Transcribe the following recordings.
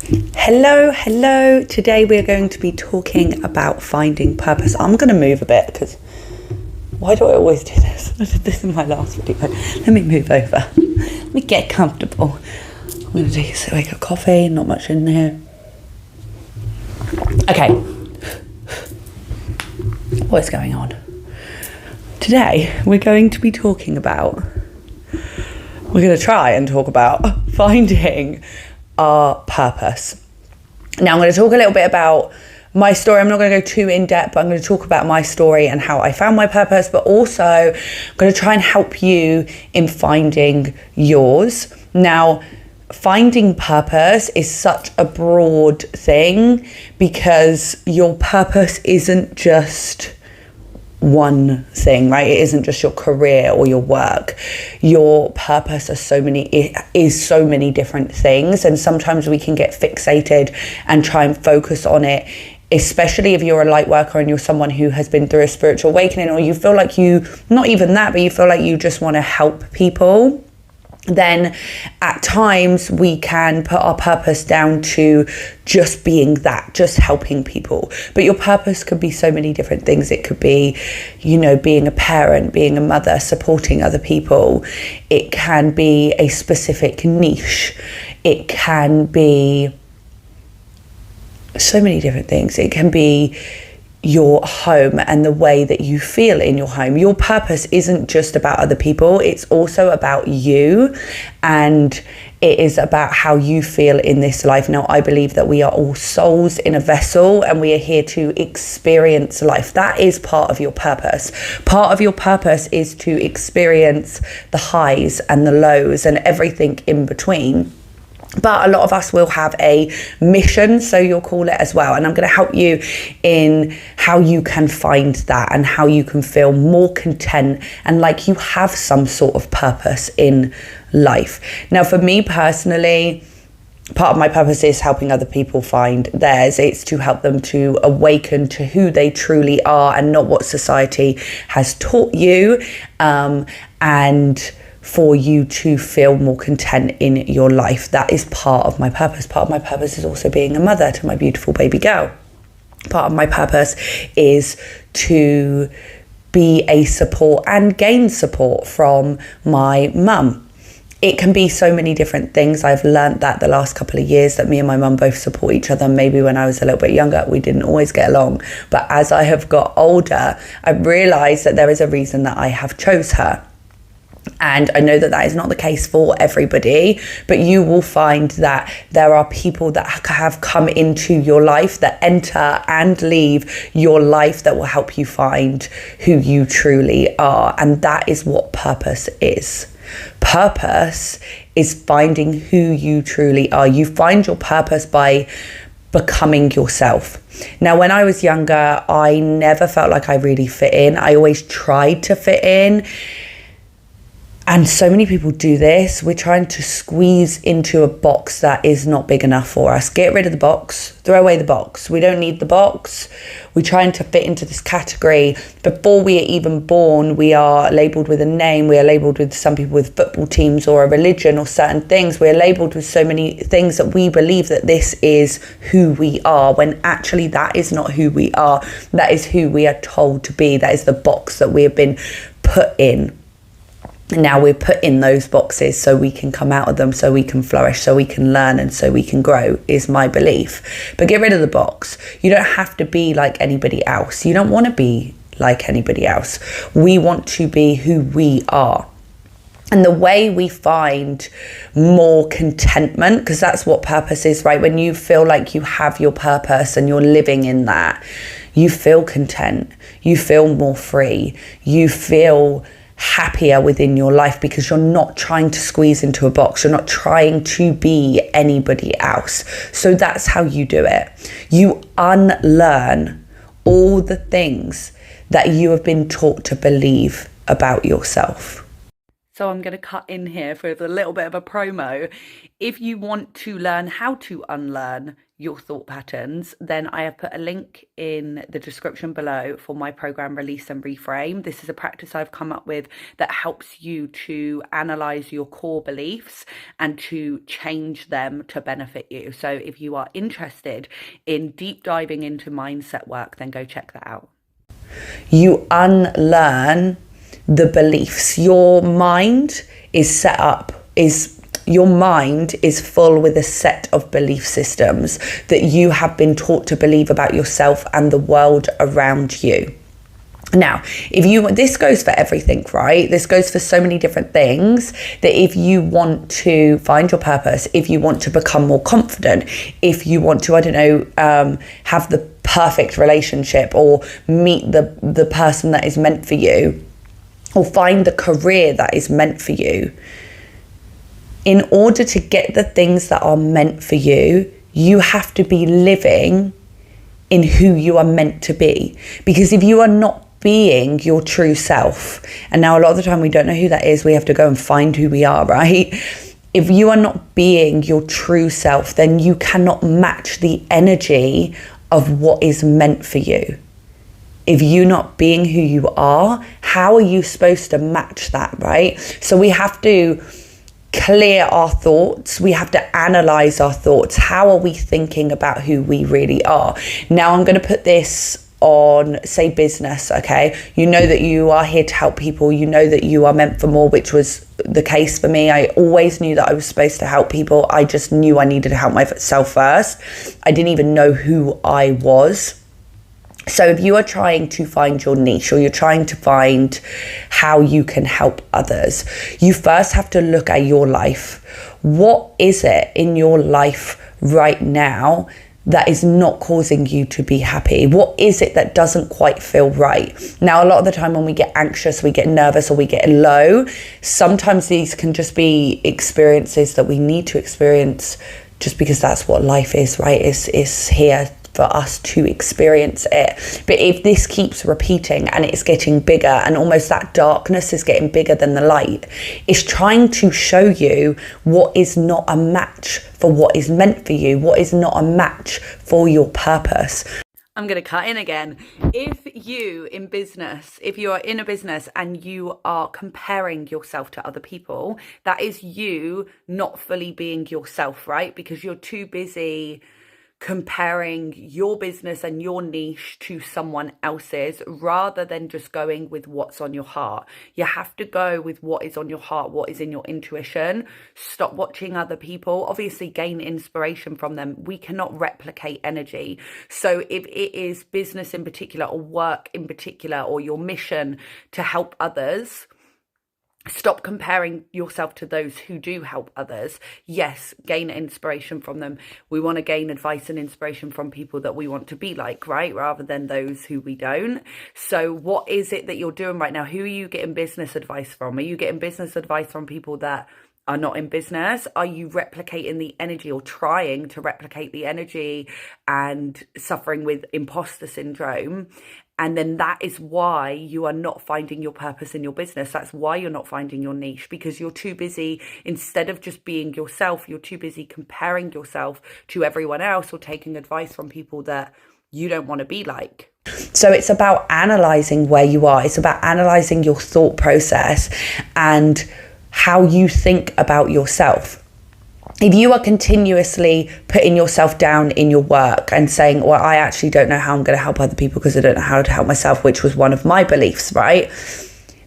Hello. Today we're going to be talking about finding purpose. I'm going to move a bit because why do I always do this? I did this in my last video. Let me move over. Let me get comfortable. I'm going to take a swig of coffee, not much in here. Okay. What's going on? Today we're going to be talking about, we're going to try and talk about finding our purpose. Now I'm going to talk a little bit about my story. I'm not going to go too in depth, but I'm going to talk about my story and how I found my purpose, but also I'm going to try and help you in finding yours. Now, finding purpose is such a broad thing because your purpose isn't just one thing, right? It isn't just your career or your work. Your purpose is so many different things, and sometimes we can get fixated and try and focus on it, especially if you're a light worker and you're someone who has been through a spiritual awakening, or you feel like not even that, but you feel like you just want to help people. Then at times we can put our purpose down to just being that, just helping people. But your purpose could be so many different things. It could be, being a parent, being a mother, supporting other people. It can be a specific niche. It can be so many different things. It can be your home and the way that you feel in your home. Your purpose isn't just about other people, it's also about you, and it is about how you feel in this life. Now, I believe that we are all souls in a vessel and we are here to experience life. That is part of your purpose. Part of your purpose is to experience the highs and the lows and everything in between. But a lot of us will have a mission, so you'll call it as well. And I'm going to help you in how you can find that and how you can feel more content and like you have some sort of purpose in life. Now, for me personally, part of my purpose is helping other people find theirs. It's to help them to awaken to who they truly are and not what society has taught you, and for you to feel more content in your life. That is part of my purpose. Part of my purpose is also being a mother to my beautiful baby girl. Part of my purpose is to be a support and gain support from my mum. It can be so many different things. I've learned that the last couple of years that me and my mum both support each other. Maybe when I was a little bit younger, we didn't always get along. But as I have got older, I realised that there is a reason that I have chose her. And I know that that is not the case for everybody, but you will find that there are people that have come into your life, that enter and leave your life, that will help you find who you truly are. And that is what purpose is. Purpose is finding who you truly are. You find your purpose by becoming yourself. Now, when I was younger, I never felt like I really fit in. I always tried to fit in. And so many people do this. We're trying to squeeze into a box that is not big enough for us. Get rid of the box, throw away the box. We don't need the box. We're trying to fit into this category. Before we are even born, we are labelled with a name. We are labelled with, some people with football teams or a religion or certain things. We're labelled with so many things that we believe that this is who we are, when actually that is not who we are. That is who we are told to be. That is the box that we have been put in. Now we're put in those boxes so we can come out of them, so we can flourish, so we can learn, and so we can grow, is my belief. But get rid of the box. You don't have to be like anybody else. You don't want to be like anybody else. We want to be who we are. And the way we find more contentment, because that's what purpose is, right? When you feel like you have your purpose and you're living in that, you feel content, you feel more free, you feel happier within your life because you're not trying to squeeze into a box. You're not trying to be anybody else. So that's how you do it. You unlearn all the things that you have been taught to believe about yourself. So I'm going to cut in here for a little bit of a promo. If you want to learn how to unlearn your thought patterns, then I have put a link in the description below for my program Release and Reframe. This is a practice I've come up with that helps you to analyze your core beliefs and to change them to benefit you. So if you are interested in deep diving into mindset work, then go check that out. You unlearn the beliefs. Your mind is full with a set of belief systems that you have been taught to believe about yourself and the world around you. Now, this goes for everything, right? This goes for so many different things, that if you want to find your purpose, if you want to become more confident, if you want to, have the perfect relationship, or meet the person that is meant for you, or find the career that is meant for you, in order to get the things that are meant for you, you have to be living in who you are meant to be. Because if you are not being your true self, and now a lot of the time we don't know who that is, we have to go and find who we are, right? If you are not being your true self, then you cannot match the energy of what is meant for you. If you're not being who you are, how are you supposed to match that, right? So we have to clear our thoughts. We have to analyze our thoughts. How are we thinking about who we really are? Now I'm going to put this on, say, business, okay? You know that you are here to help people. You know that you are meant for more, which was the case for me. I always knew that I was supposed to help people. I just knew I needed to help myself first. I didn't even know who I was. So if you are trying to find your niche, or you're trying to find how you can help others, you first have to look at your life. What is it in your life right now that is not causing you to be happy? What is it that doesn't quite feel right? Now, a lot of the time when we get anxious, we get nervous, or we get low, sometimes these can just be experiences that we need to experience just because that's what life is, right? It's here for us to experience it. But if this keeps repeating and it's getting bigger, and almost that darkness is getting bigger than the light, it's trying to show you what is not a match for what is meant for you, what is not a match for your purpose. I'm going to cut in again. If you are in a business and you are comparing yourself to other people, that is you not fully being yourself, right? Because you're too busy comparing your business and your niche to someone else's, rather than just going with what's on your heart. You have to go with what is on your heart, what is in your intuition. Stop watching other people. Obviously, gain inspiration from them. We cannot replicate energy. So if it is business in particular, or work in particular, or your mission to help others, stop comparing yourself to those who do help others. Yes, gain inspiration from them. We want to gain advice and inspiration from people that we want to be like, right? Rather than those who we don't. So what is it that you're doing right now? Who are you getting business advice from? Are you getting business advice from people that are not in business? Are you replicating the energy, or trying to replicate the energy, and suffering with imposter syndrome? And then that is why you are not finding your purpose in your business. That's why you're not finding your niche, because you're too busy, instead of just being yourself, you're too busy comparing yourself to everyone else, or taking advice from people that you don't want to be like. So it's about analyzing where you are. It's about analyzing your thought process and how you think about yourself. If you are continuously putting yourself down in your work and saying, well, I actually don't know how I'm going to help other people because I don't know how to help myself, which was one of my beliefs, right?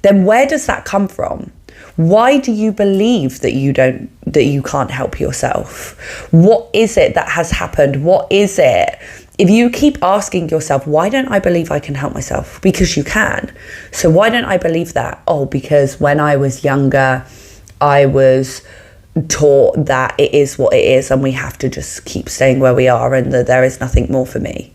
Then where does that come from? Why do you believe that you can't help yourself? What is it that has happened? What is it? If you keep asking yourself, why don't I believe I can help myself? Because you can. So why don't I believe that? Oh, because when I was younger, I was taught that it is what it is, and we have to just keep staying where we are, and that there is nothing more for me,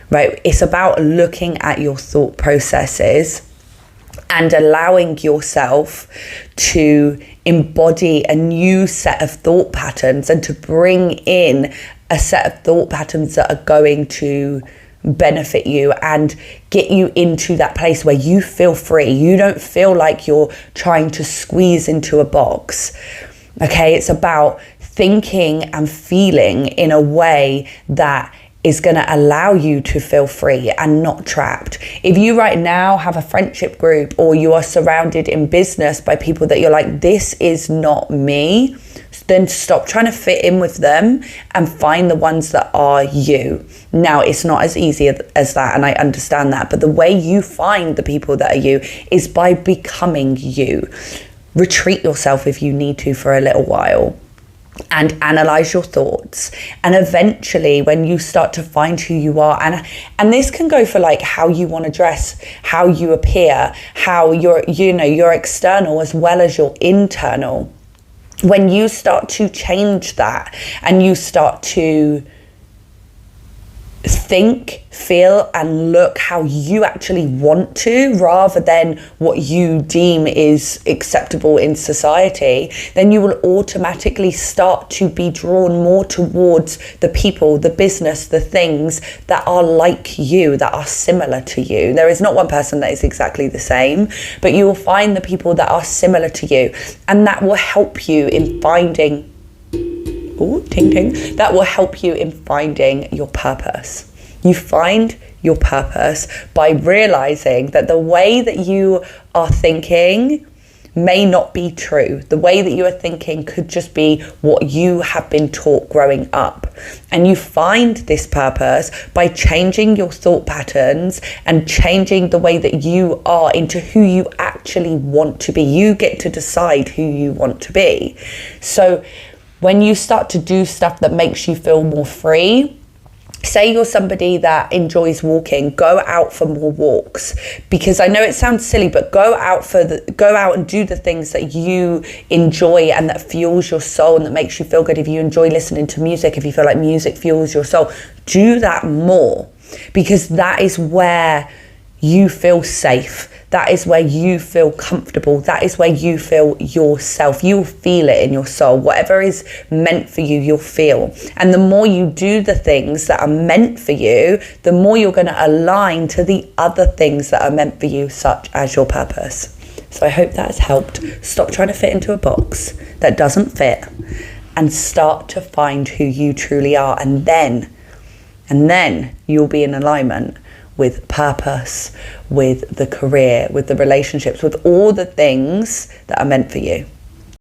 right? It's about looking at your thought processes and allowing yourself to embody a new set of thought patterns, and to bring in a set of thought patterns that are going to benefit you and get you into that place where you feel free. You don't feel like you're trying to squeeze into a box. Okay, it's about thinking and feeling in a way that is going to allow you to feel free and not trapped. If you right now have a friendship group or you are surrounded in business by people that you're like, this is not me, then stop trying to fit in with them and find the ones that are you. Now, it's not as easy as that, and I understand that, but the way you find the people that are you is by becoming you. Retreat yourself if you need to for a little while and analyze your thoughts, and eventually when you start to find who you are, and this can go for like how you want to dress, how you appear, how your external as well as your internal. When you start to change that and you start to think, feel and look how you actually want to, rather than what you deem is acceptable in society, then you will automatically start to be drawn more towards the people, the business, the things that are like you, that are similar to you. There is not one person that is exactly the same, but you will find the people that are similar to you, and that will help you in finding that will help you in finding your purpose. You find your purpose by realizing that the way that you are thinking may not be true. The way that you are thinking could just be what you have been taught growing up. And you find this purpose by changing your thought patterns and changing the way that you are into who you actually want to be. You get to decide who you want to be. So when you start to do stuff that makes you feel more free, say you're somebody that enjoys walking, go out for more walks. Because I know it sounds silly, but go out and do the things that you enjoy and that fuels your soul and that makes you feel good. If you enjoy listening to music, if you feel like music fuels your soul, do that more, because that is where you feel safe. That is where you feel comfortable. That is where you feel yourself. You'll feel it in your soul. Whatever is meant for you, you'll feel. And the more you do the things that are meant for you, the more you're going to align to the other things that are meant for you, such as your purpose. So I hope that has helped. Stop trying to fit into a box that doesn't fit and start to find who you truly are. And then you'll be in alignment with purpose, with the career, with the relationships, with all the things that are meant for you.